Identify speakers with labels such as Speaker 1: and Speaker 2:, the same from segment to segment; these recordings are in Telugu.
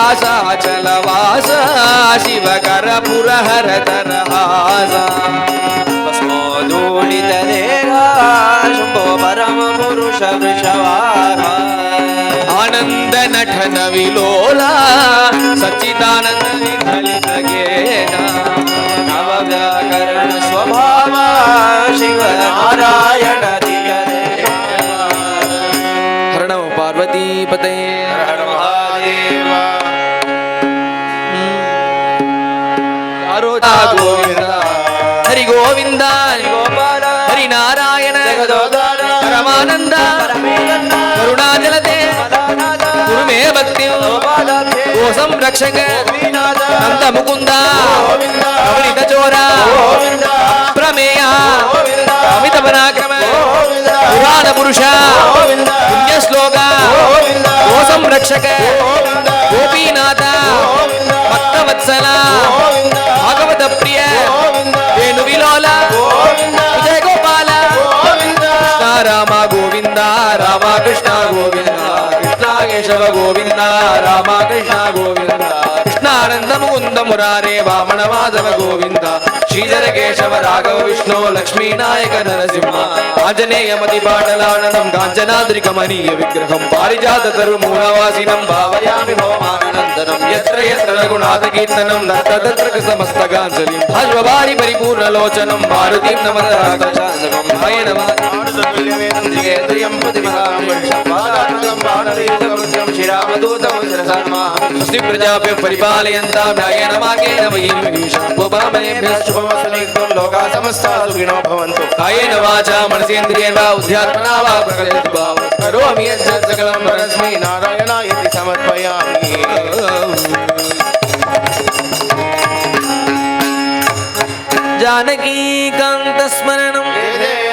Speaker 1: वासाचलवास शिवकरपुरहर तरहासा भस्मोदूलितदेहा शम्भो परम पुरुष वृषवाहा आनंद नटन विलोला सच्चिदानंद विधलित गेना नव व्याकरण स्वभाव शिव नारायण दिव्य हर नमो पार्वती पते हर महादेव गोविंद हरि गोविंद हरि गोपाल हरि नारायण परमानंद करुणाजलते गुरुमे भक्ति गो संरक्षक नंद मुकुंद अवनित चोरा प्रमेय अमित पराक्रम पुराण पुरुष पुण्य श्लोक गो संरक्षक गोपीनाथ भक्तवत्सल भागवत प्रिय वेणु विलोला विजय गोपाल कृष्ण राम गोविंद राम कृष्ण गोविंद कृष्ण केशव गोविंद राम कृष्ण गोविंद कृष्णानंद मुकुंद मुरारे वामन माधव गोविंद श्रीधर केशव राघव विष्णु लक्ष्मी नायक नरसिंह आंजनेय मति पाटलाननं कांचनाद्रिकमनीय विग्रहं पारिजात तरुमूलवासिनं भावयामि भवमानन्दनं यत्र यत्र रघुनाथ कीर्तनं तत्र तत्र समस्तगाञ्जलिं भाष्वभारि परिपूर्णलोचनं मारुतिं नमः हाय नमः श्रीरामदूतं श्री प्रजाभ्य परिपालयन्तां न्यायेन मार्गेण महीं महीषां गोपामनेभ्यः शुभमस्तु लोकाः समस्ताः सुखिनो भवन्तु कायेन वाचा मनसेन्द्रियेण वा उद्यात्मना वा प्रकृतिं भावं करोमि यत् सकलं परस्मै नारायणायति समर्पयामि जानकी कांत स्मरणं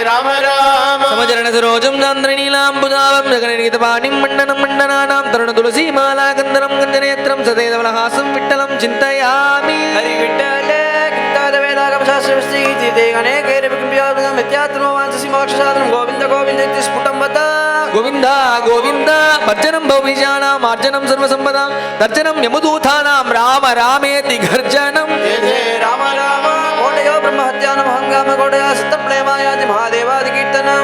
Speaker 1: राम राम समचरण सरोजं चन्द्रनीलाम्बुजावं जगन्नीतपाणिं मण्डनं मण्डनानां तरुण तुलसी माला गन्धनं गन्धनेत्रं सदैवलहासं विठ्ठलं चिन्तयामि हरि विठ्ठल कीर्तनवेदागम शास्त्रविस्तीति अनेकैरविकम्प्यागं मिथ्यात्मवांसि मोक्षसाधनं गोविन्द गोविन्द इति स्फुटं वद गोविन्द गोविन्द भर्जनं भवविषयाणां मार्जनं सर्वसम्पदां तर्जनं यमदूतानां राम रामेति गर्जनं राम राम कोटयो ब्रह्महत्यानं हंगाम कोटया सिद्धप्रेमायाति महादेवादि कीर्तनं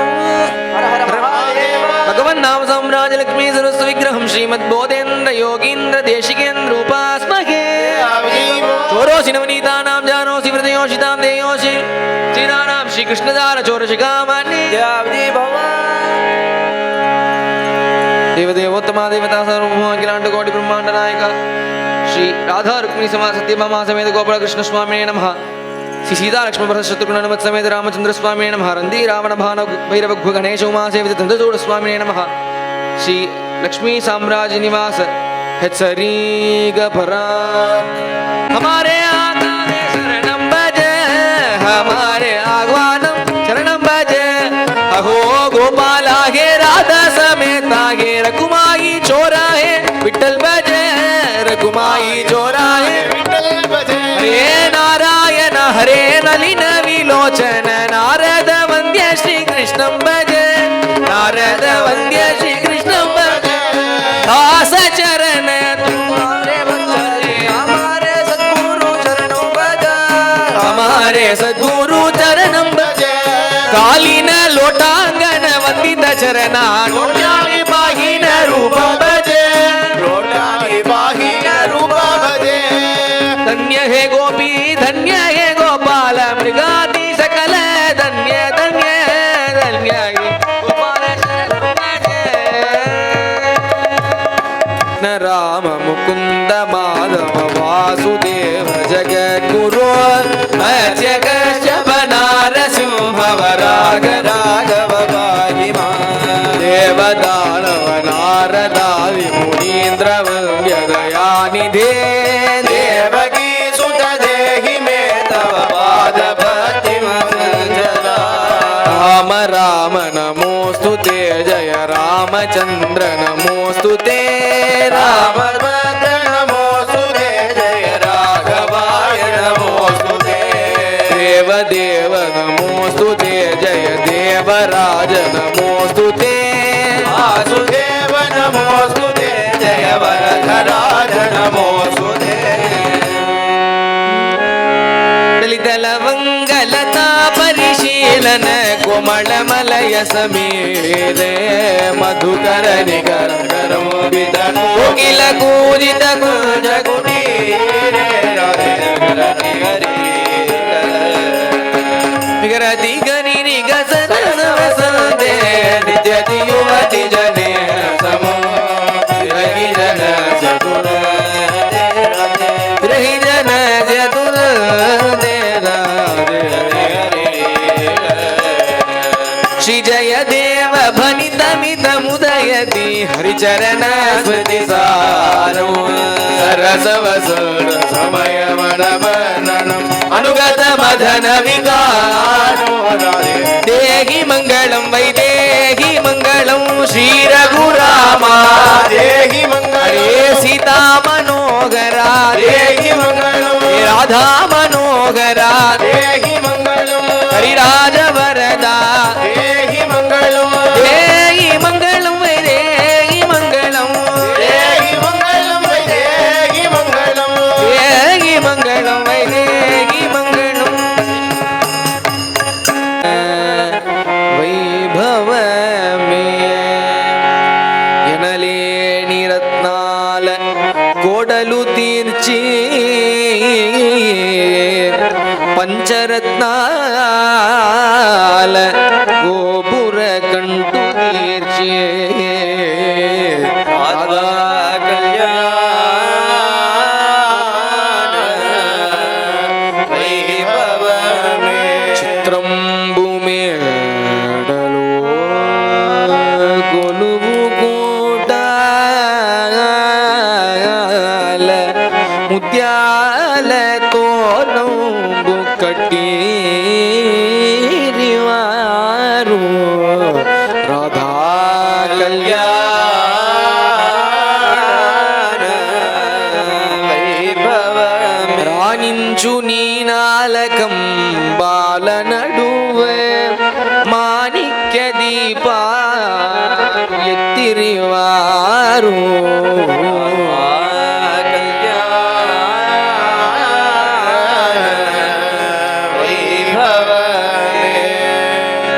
Speaker 1: हर हर महादेव भगवन् नाम साम्राज्य लक्ष्मी सरस्वती विग्रहं श्रीमद्बोधेन्द्र योगीन्द्र देशिकेन्द्र उपास्महे चोरोसि नवनीतानां जानोसि हृदयोषितां देयोषि श्रीराणां श्रीकृष्णदार चोरशिखामणि देवदेवोत्तमा देवता सर्वभौम अखिलांड कोटि ब्रह्मांड नायक श्री राधा रुक्मिणी समा सत्यभामा समेत गोपाल कृष्ण स्वामी नमः श्री सीता लक्ष्मण भरत शत्रुघ्न हनुमत समेत रामचंद्र स्वामी नमः रंदी रावण भान भैरव गणेश उमा सेवित धंधजोड़ स्वामी नमः श्री लक्ष्मी साम्राज्य निवास हेत्सरी गभरा हमारे आगाने शरणं भजे हमारे आगवानम शरणं भजे अहो गोपाला हे राधा समेता हे रकुमाई चोरा है विठ्ठल भजे रकुमाई चोरा है विठ्ठल भजे हरे नारायण हरे नलिन विलोचन नारद वंद्य श्री कृष्णं भजे नारद वंद्य श्री कृष्णं भजे दास चरण तुम्हारे भजे हमारे सद्गुरु चरणों भजे हमारे सद्गुरु चरणं भजे कालीन लोटांगन वंदित चरणा लोटांगी बाहीन रूप भजे लोटांगी बाहीन रूप भजे धन्य है गोपी धन्य है गोपाल मृगादि सकल धन्य धन्य धन्य गोपाल न राम मुकुंद माधव वासुदेव जगद्गुरु अच्युत नरसिंह राग राघव पाहिमा देवदानव नारदादि मुनीन्द्र वन्द्य दयानिधे देवकी सुत देहि मे तव पाद भक्तिं राम राम नमोस्तु ते जय रामचंद्र नमोस्तु ते राम नमोस्तु ते जय राघवाय नमोस्तु ते देव नमोस्तु ते जय देवराज नमोस्तु ते वासुदेव नमोस्तु ते जय वरदराज नमो लवंगलता परिशीलन कोमलमलय समीरे मधुकर निकर कोकिल कूजित कुंज कुटीरे गरति गनि निगसन वसंते नित्यति युवति जने समो रहि जन चतुर रहि जन चतुर श्री जय देव भनित मित मुदयति हरिचरण स्मृति सारो सरस वसुर समय मन वर्णनम अनुगत मदन विकारो देहि मंगलम वैदेहि मंगलम श्री रघुरामा देहि मंगलम सीता मनोहरा देहि मंगलम राधा मनोहरा देहि मंगलम हरिराज वरदा देहि मंगलम देहि मंगलम देहि मंगलम देहि मंगलम देहि मंगलम देहि मंगलम देहि मंगलम वैभव में एनलेनि रत्नाल कोडलु तीर्ची पंचरत्नाल गोपुर कंटु तीर्ची राधा कल्याण वैभव में चित्रंबु मेडलो कोलुबु कोटाल मुद्याल तोलंबु कटीरिवारू राधा कल्याण वैभव रानिंचु नीनालकं बालनडुवे माणिक्य दीपा ಎತ್ತಿರಿವಾರು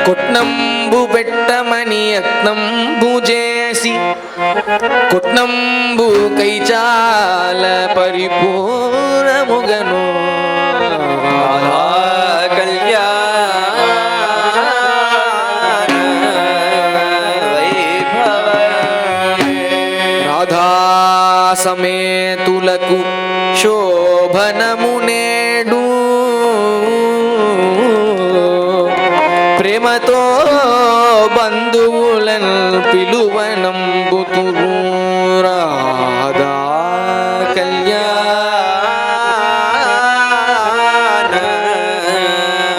Speaker 1: కొట్నంబు పెట్టమని యత్నంబు చేసి కొట్నంబు కైచాల పరిపూర్ణముగను రాధా కళ్యాణ వైభవ రాధా సమేతులకు శోభనమునేడు ప్రేమతో బంధువులను పిలువనంబుతురు రాధా కళ్యాణ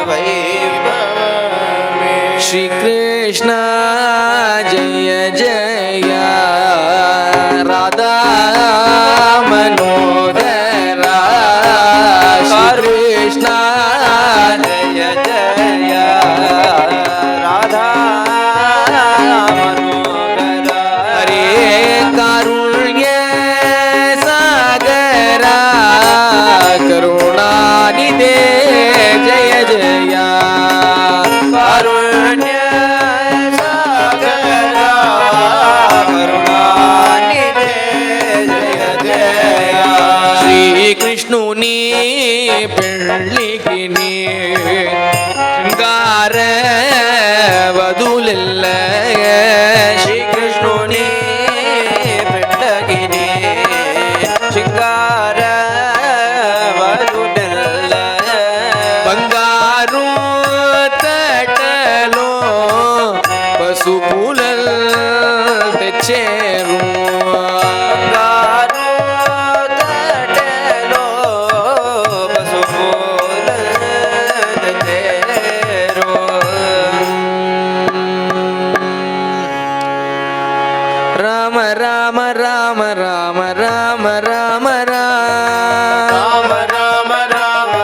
Speaker 1: వైభవ శ్రీకృష్ణ జయ జయ రాధా మనోదర కృష్ణ జయ జయ राधा मनोहर हरे कारुण्य सागरा करुणानिधे जय जय कारुण्य सागरा करुणानिधे जय जय श्री कृष्णुनी पेळ्ळिगिनी शृंगार वधुलिल्ल श्री कृष्णुनी पेळ्ळगिनी शृंगार वधुलिल्ल बंगारू तटलो पसुपुलल तेचेरू राम राम राम राम राम राम राम राम राम राम राम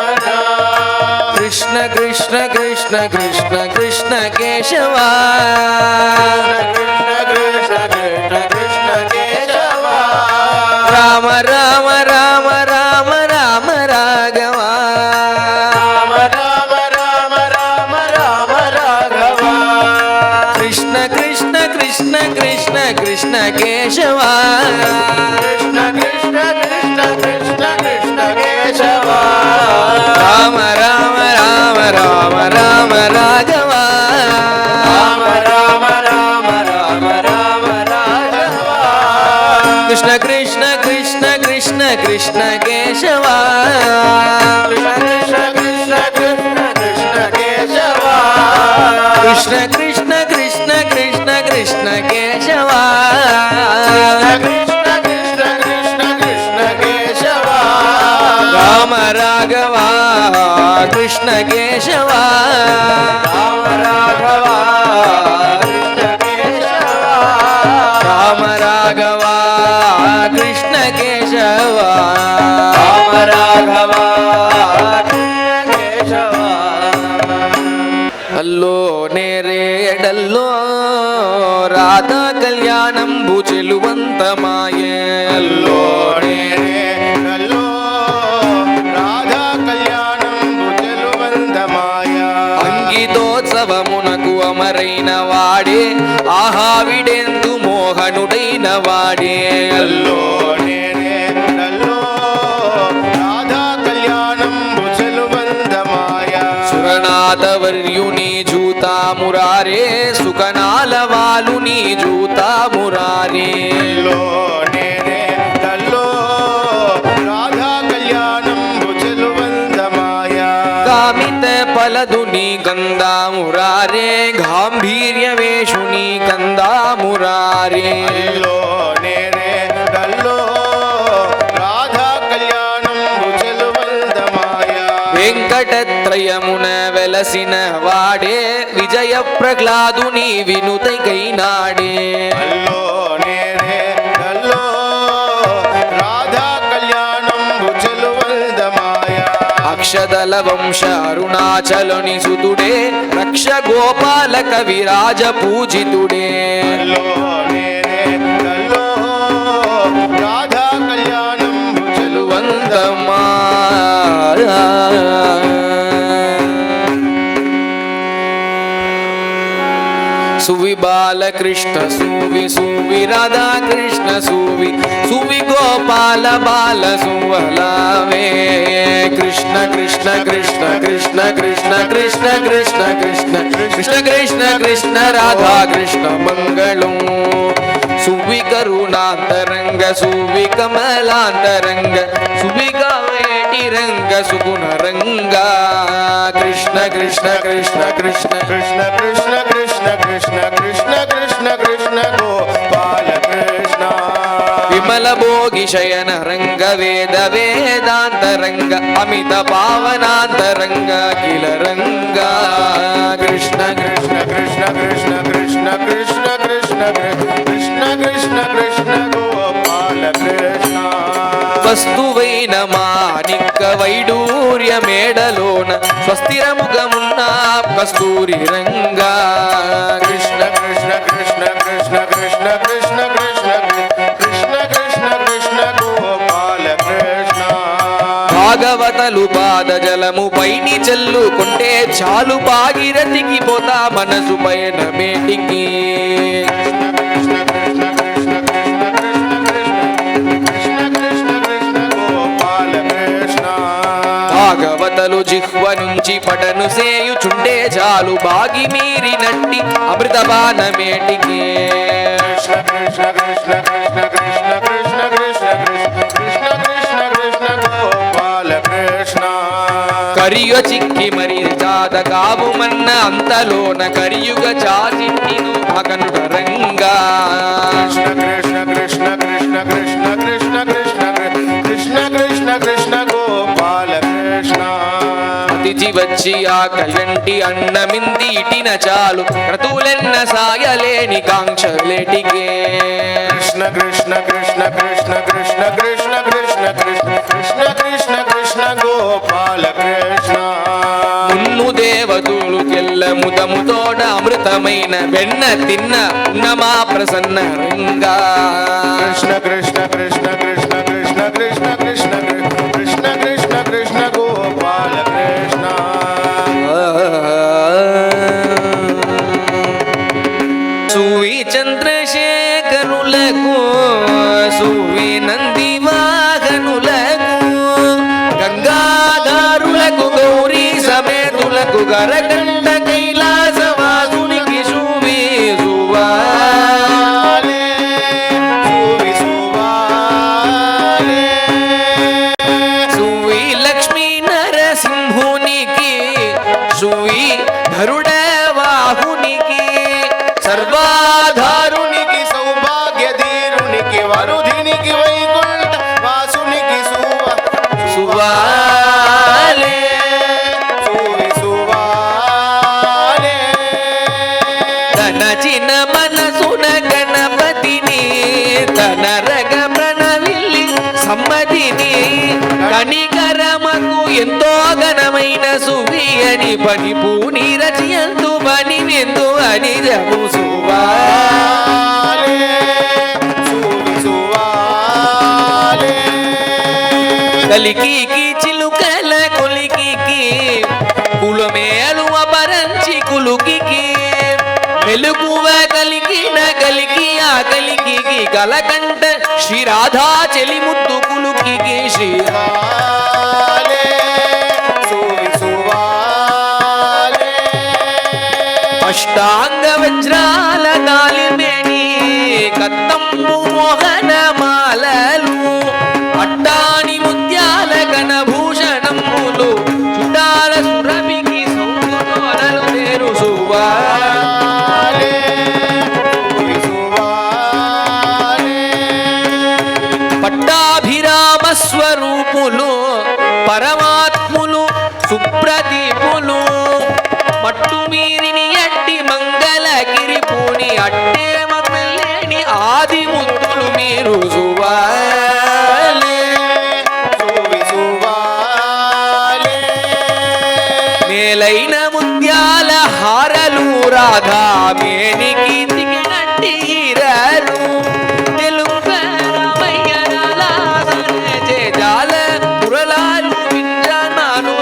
Speaker 1: राम कृष्ण कृष्ण कृष्ण कृष्ण कृष्ण केशवा कृष्ण कृष्ण कृष्ण केशवा राम राम राम राम राम राघव కృష్ణ కృష్ణ కృష్ణ కేశవ
Speaker 2: కృష్ణ కృష్ణ కృష్ణ కృష్ణ కృష్ణ కేశవ
Speaker 1: రామ రామ రామ రామ రామ రాఘవ
Speaker 2: రామ రామ రామ రామ రామ రాఘవ
Speaker 1: కృష్ణ కృష్ణ కృష్ణ కృష్ణ కృష్ణ కేశవ
Speaker 2: కృష్ణ కృష్ణ కృష్ణ కృష్ణ కేశవ
Speaker 1: కృష్ణ కృష్ణ కృష్ణ కృష్ణ కృష్ణ కేశవ
Speaker 2: కృష్ణ కృష్ణ కృష్ణ కృష్ణ కేశవ
Speaker 1: రామ రాఘవ కృష్ణ కేశవ
Speaker 2: రామ రాఘవ కృష్ణ కేశవ
Speaker 1: రామ రాఘవ కృష్ణ కేశవ
Speaker 2: రామ రాఘవ కృష్ణ కేశవ
Speaker 1: అల్లో నేరేడల్లో రాధా కళ్యాణం భుజలువంతమాయే అల్లో
Speaker 2: నేరేడల్లో రాధా కళ్యాణం భుజలువంతమాయ
Speaker 1: అంగితోత్సవమునకు అమరైన వాడే ఆహావిడెందు మోహనుడైన వాడే అల్లో
Speaker 2: నేరేడల్లో రాధా కళ్యాణం భుజలువంతమాయ
Speaker 1: సురనాథవర్యుని జూతా మురారే సుకనాల వాలుని జూతా మురారే
Speaker 2: నేరేడల్లో రాధా కళ్యాణం భుజలువంతమాయ
Speaker 1: కామిత పలదుని గంధామురారే గాంభీర్య వేషుని గంధామురారే
Speaker 2: నేరేడల్లో రాధా కళ్యాణం భుజలువంతమాయ
Speaker 1: వెంకటత్రయమున వెలసిన వాడే విజయ ప్రహ్లాదుని వినుతైకైనాడే
Speaker 2: నేరేడల్లో రాధా కళ్యాణం భుజలువంతమాయ
Speaker 1: అక్షదల వంశ అరుణాచలుని సుతుడే రక్ష గోపాలక విరాజ పూజితుడే
Speaker 2: నేరేడల్లో రాధా కళ్యాణం
Speaker 1: వందమా సువి బాలకృష్ణ సువి సువి రాధా కృష్ణ సువి సువి గోపాల బాల సువలావే కృష్ణ కృష్ణ కృష్ణ కృష్ణ కృష్ణ కృష్ణ కృష్ణ కృష్ణ కృష్ణ కృష్ణ కృష్ణ రాధా కృష్ణ మంగళం సువి కరుణాంతరంగ సువి కమలాంతరంగ సువి కావేటి రంగ సుగుణ రంగ కృష్ణ కృష్ణ కృష్ణ కృష్ణ
Speaker 2: కృష్ణ కృష్ణ కృష్ణ కృష్ణ కృష్ణ కృష్ణ కృష్ణ గోపాల కృష్ణ
Speaker 1: విమల భోగి శయన రంగ వేద వేదాంతరంగ అమిత పావనాంతరంగ కిల రంగ కృష్ణ
Speaker 2: కృష్ణ కృష్ణ కృష్ణ కృష్ణ కృష్ణ కృష్ణ కృష్ణ కృష్ణ కృష్ణ గోపాల కృష్ణ
Speaker 1: వస్తువైన మాణిక్క వైడూర్య మేడలోన స్వస్థిరముఖమున్న కస్తూరి రంగా
Speaker 2: కృష్ణ కృష్ణ కృష్ణ కృష్ణ కృష్ణ కృష్ణ కృష్ణ కృష్ణ కృష్ణ కృష్ణ గోపాల కృష్ణ
Speaker 1: భాగవతలు పాద జలము పైని చల్లుకుంటే చాలు భాగీరథికి పోతా మనసు పైన మేటికి
Speaker 2: కృష్ణ కృష్ణ కృష్ణ కృష్ణ కృష్ణ కృష్ణ కృష్ణ కృష్ణ గోపాల కృష్ణ
Speaker 1: భాగవతలు జిహ్వ నుంచి పటను సేయుచుండే చాలు బాగి మీరి నట్టి అమృతపాన మేటికి
Speaker 2: కృష్ణ కృష్ణ కృష్ణ కృష్ణ కృష్ణ కృష్ణ కృష్ణ కృష్ణ కృష్ణ కృష్ణ గోపాల కృష్ణ
Speaker 1: కరియ చిక్కి మరి జాత కావుమన్న అంతలోన కరియుగ చాచిన్నిను భగనుడ రంగా
Speaker 2: కృష్ణ కృష్ణ కృష్ణ కృష్ణ కృష్ణ కృష్ణ కృష్ణ కృష్ణ కృష్ణ గోపాల కృష్ణ
Speaker 1: అతిథి వచ్చి ఆకలంటి అన్నమింది ఇటిన చాలు క్రతువులెన్న సాయలేని కాంక్షలేటికే
Speaker 2: కృష్ణ కృష్ణ కృష్ణ కృష్ణ కృష్ణ కృష్ణ కృష్ణ కృష్ణ కృష్ణ కృష్ణ కృష్ణ గోపాల కృష్ణ
Speaker 1: మున్ను దేవతులుకెల్ల ముదముతోడ అమృతమైన వెన్న తిన్న ఉన్నమా ప్రసన్న రంగా
Speaker 2: కృష్ణ కృష్ణ కృష్ణ కృష్ణ కృష్ణ కృష్ణ కృష్ణ కృష్ణ కృష్ణ కృష్ణ గోపాల కృష్ణ
Speaker 1: సువి చంద్ర చంద్రశేఖరులకు సువి నంది వాహనులకు గంగాధారులకు గౌరీ సమేతులకు గరకండ కైలాసవాసునికి సువి సువాలే
Speaker 2: సువి సువాలే
Speaker 1: సువి లక్ష్మీ నరసింహునికి సువి గరుడ వాహునికి సర్వాధారునికి
Speaker 2: సౌభాగ్యధీరునికి వరుధినికి వైకుంఠ వాసునికి
Speaker 1: సువాలే
Speaker 2: సువి సువాలే
Speaker 1: తన చిన్న మనసున గణపతిని తన రగ ప్రణవిల్లి సమ్మతిని కనికరమకు ఎంతో ఘనమైన సువి అని పని పూని రచయంతు పని విందు అని జము సువాలే
Speaker 2: సువి సువాలే
Speaker 1: కలికి చిలుకల కొలికి కులమేలు అపరంచి కులుకి మెలుగువ కలిగిన కలికి ఆ కలికి కలకంట శ్రీ రాధా చెలి ముద్దు కులుకి శ్రీ
Speaker 2: సువాలే సువి సువాలే
Speaker 1: అష్టాంగ వజ్రాల దాలిమేని కత్తంబు మోహన మాలలు అట్టాని ముత్యాల కనభూషణములు చుట్టాల సురభికి సౌందర్యాలు నేరు సువాలే
Speaker 2: సువి సువాలే
Speaker 1: పట్టాభిరామ స్వరూపులు పరమాత్ములు సుప్రదీపులు మట్టు మీరిని ఎట్టి మంగళగిరి పూని అట్టే మమ్మల్ని ఆది ముద్దులు మీరు సువాలే
Speaker 2: సువి సువాలే
Speaker 1: మేలైన ముత్యాల హారలు రాధా మేనికి దిగినట్టి హీరాలు తెలుగు రామయ్య జాల పురలాలు వింజనాను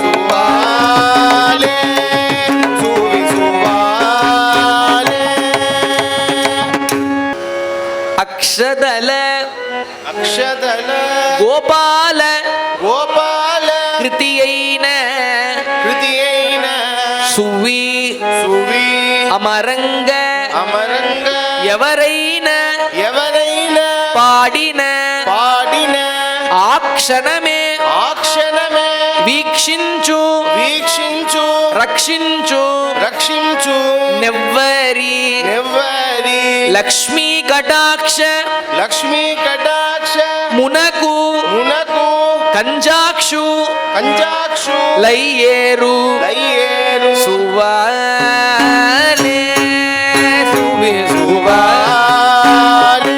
Speaker 2: సువాలే సువి సువాలే
Speaker 1: అక్షదల
Speaker 2: అక్షదల
Speaker 1: గోపాల
Speaker 2: గోపాల
Speaker 1: కృతి అయిన
Speaker 2: కృతి అయిన
Speaker 1: సువి
Speaker 2: సువి
Speaker 1: అమరంగ
Speaker 2: అమరంగ
Speaker 1: ఎవరైనా
Speaker 2: ఎవరైనా
Speaker 1: పాడిన
Speaker 2: పాడిన
Speaker 1: ఆ క్షణమే
Speaker 2: ఆ క్షణమే
Speaker 1: వీక్షించు
Speaker 2: వీక్షించు
Speaker 1: రక్షించు
Speaker 2: రక్షించు
Speaker 1: నెవ్వరి
Speaker 2: నెవ్వరి
Speaker 1: లక్ష్మీ కటాక్ష
Speaker 2: లక్ష్మీ కటాక్ష
Speaker 1: మునకు
Speaker 2: మునకు
Speaker 1: కంజాక్షు
Speaker 2: కంజాక్షు
Speaker 1: లయ్యేరు
Speaker 2: లయ్యేరు
Speaker 1: సువాలే సువి
Speaker 2: సువాలే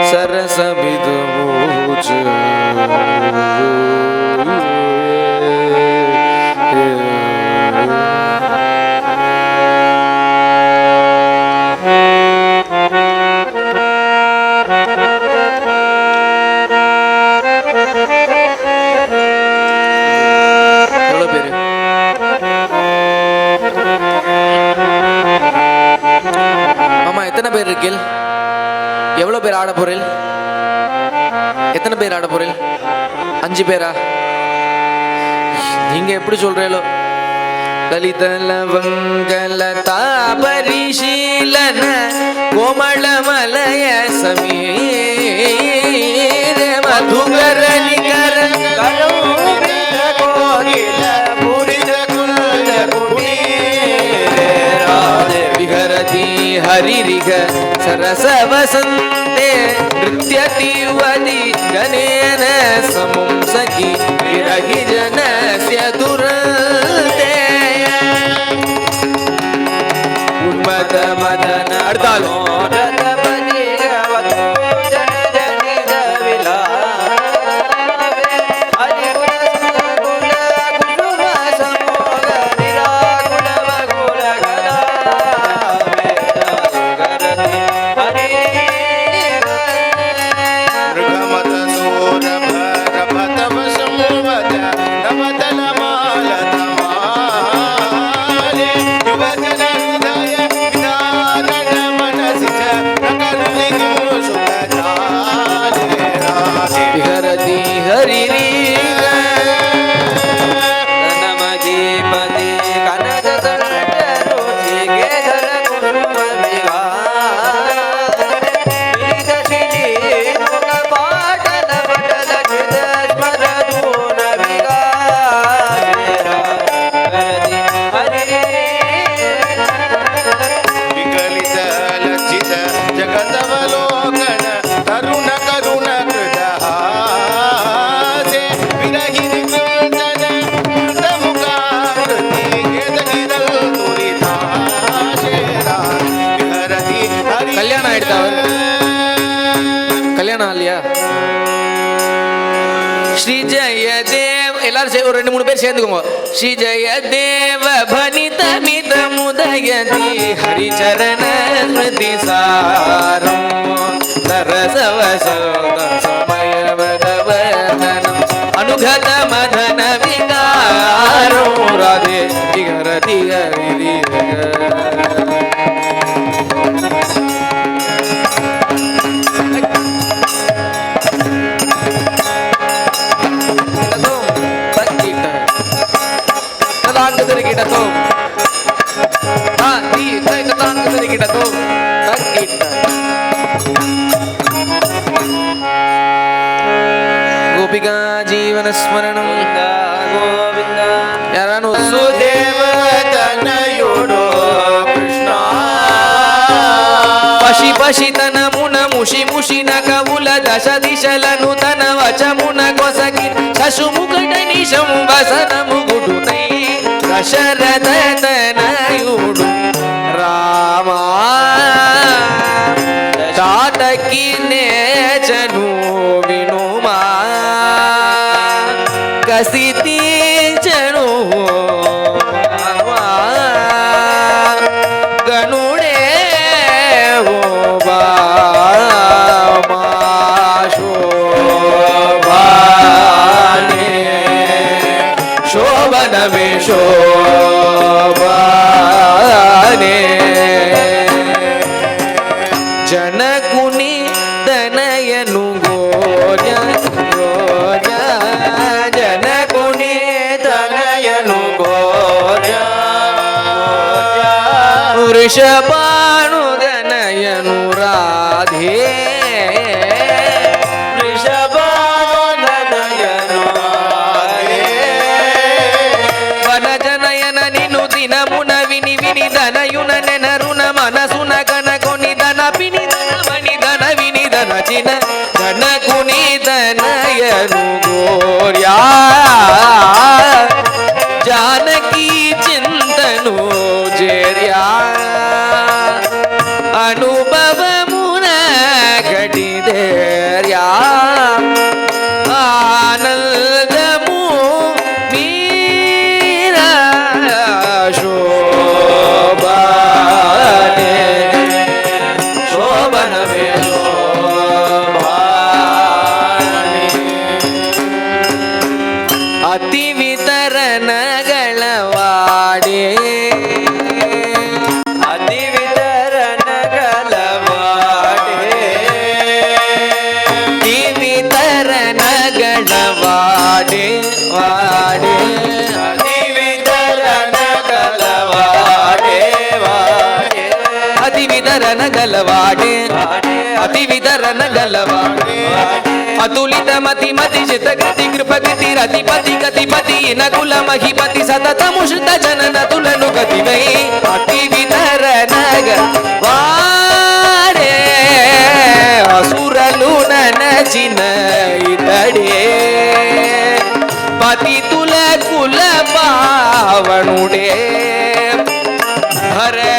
Speaker 1: సరస బిదుబూచ எவ்வளோ பேர் மாமா எத்தனை பேர் இருக்கீள் எவ்வளோ பேர் ஆட போறீள் எத்தனை பேர் ஆட போறீள் 5 பேரா நீங்க எப்படி சொல்றீங்களோ லலிதலவங்கலதா பரிశீலன கோமளமலய సమీర మధుగర నికర కళోపిత కోగిల పూరిత కుల కుటీర రాధే విహరతి హరిరిగ సరస వసంతే నృత్యతి వది జనేన సమం సఖి విరహి జనస్య దురంతే ఉన్మద మదన అర్థాలు
Speaker 2: మృగమత సూర భర భతవ సంవద నవతల మాల
Speaker 1: எல்லாரும் ஒரு 2-3 பேர் சேர்ந்துக்கோங்க. ஸ்ரீ ஜெயதேவ பனித மித முதயதி ஹரிச்சரண ஸ்மிருதி சாரம் சரசவசோத சமய வதவர்ணனம் అనుగత మదన వికారో రాధే దిగర దిగరి గోపికా జీవన స్మరణం గోవింద యారాను
Speaker 2: సుదేవ తనయుడు కృష్ణ
Speaker 1: పశి పశితనమున ముషి ముషిన కవుల దశ దిశలను తన వచమున కొసగి శశుముకట నిశం వసనము గుడునై దశరథ తనయుడు రామా తాటకి నేచను వినుమా కసితీచను గణుడే ఓ శోభానే శోభనమే శోభానే జనకుని తనయను గోర్య గోర్య జనకుని
Speaker 2: తనయను గోర్య
Speaker 1: వృషభాను తనయను రాధే
Speaker 2: వృషభానయను
Speaker 1: వనజనయన నిను దినమున విని విని ధనయున నెనరున మనసున కనకొని ధన పిని ధనమణి ధన విని ధన చిన ధనకుని ధనయను గోర్యా జానకి చింతను చేర్యా అనుభవమున గడిదేర్యా ఆనందము మీరా శోభానే శోభనమే శోభానే అతి వితరణಗಳವಾడే
Speaker 2: అతి వితరణగలవాడే
Speaker 1: అతి వితరణಗಳವಾడే వాడే
Speaker 2: అతి వితరణగలవాడే వాడే
Speaker 1: అతి వితరణగలవాడే అతి వితరణగలవాడే అతులిత మతి మతి చితగతి కృపగతి రతిపతి గతిపతి నకుల మహిపతి సతతము శృత జనన తులను గతివై అతి వితరణగ వాడే అసురలు ననచిన ఇతడే పతితుల కుల పావనుడే హరే